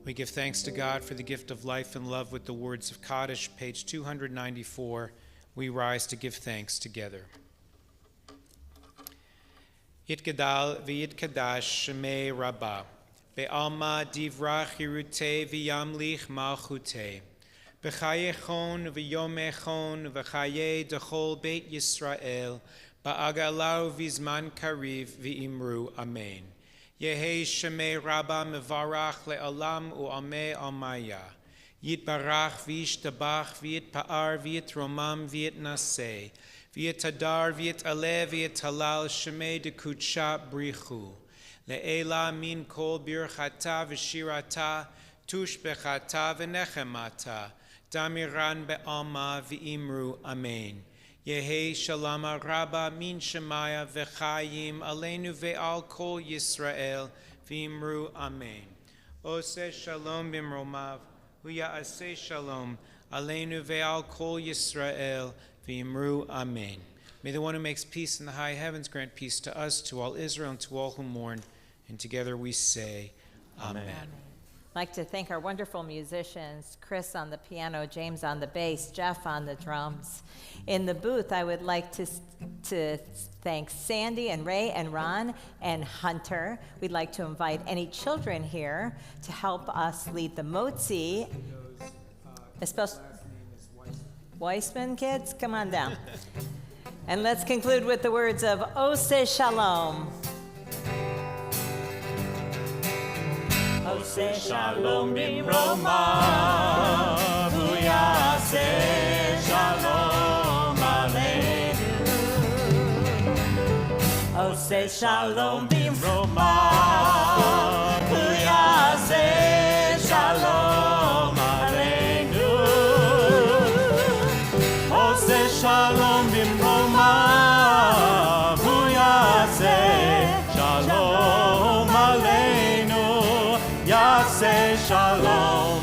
We give thanks to God for the gift of life and love with the words of Kaddish, page 294. We rise to give thanks together. Yitgadal v'yitkadash shemei rabbah, be'alma divra chirute v'yamlich malchute, b'chayechon v'yomechon v'chaye dechol beit Yisrael, ba'agalau v'zman kariv v'imru amen. Yehi shemei rabbah mevarach le'alam u'ameh almaya, yitbarach v'yishtabach v'yitpa'ar v'yitromam v'yitnaseh, V'yitadar v'yitaleh v'yitalal shemei dekutsha brichu. Le'ela min kol birchata v'shirata tushbechata v'nechemata damiran be'alma v'imru amen. Yehi shalama rabba min shemaya v'chayim aleinu ve'al kol Yisrael v'imru amen. Oseh shalom bimromav huya'aseh shalom aleinu ve'al kol Yisrael v'imru amen. May the one who makes peace in the high heavens grant peace to us, to all Israel, and to all who mourn. And together we say, Amen. I'd like to thank our wonderful musicians, Chris on the piano, James on the bass, Jeff on the drums. In the booth, I would like to thank Sandy and Ray and Ron and Hunter. We'd like to invite any children here to help us lead the motzi. Weissman kids, come on down. And let's conclude with the words of Oseh Shalom. Oseh Shalom bimromav, Yaseh Shalom aleinu. Oseh Shalom bimromav, Yaseh Shalom aleinu. Oseh Shalom bimromav, Yaseh Shalom aleinu. Yaseh Shalom,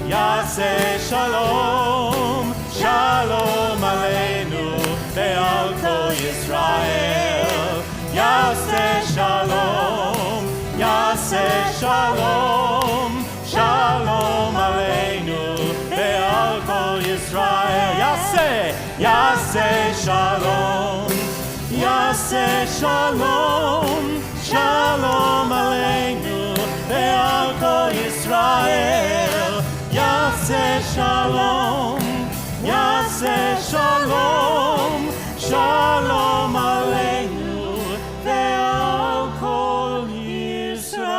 Yaseh Shalom, Shalom aleinu, ve'al kol Yisrael. Yaseh Shalom, Yaseh Shalom, Shalom aleinu, ve'al kol Yisrael. Yaseh Shalom, Yaseh Shalom, Shalom aleinu, ve'al kol Yisrael. Yaseh Shalom, Yaseh Shalom, Shalom aleinu, ve'al kol Yisrael.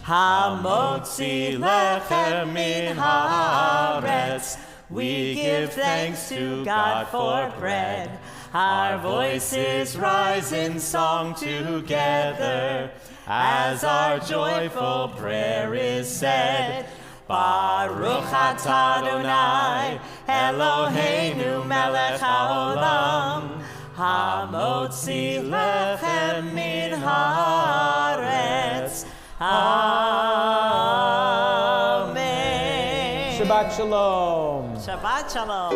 Hamotzi lechem min haaretz, we give thanks to God for bread. Our voices rise in song together as our joyful prayer is said. Baruch atah Adonai Eloheinu melech haolam, hamotzi lechem min haaretz. Amen. Shabbat shalom. Shabbat shalom.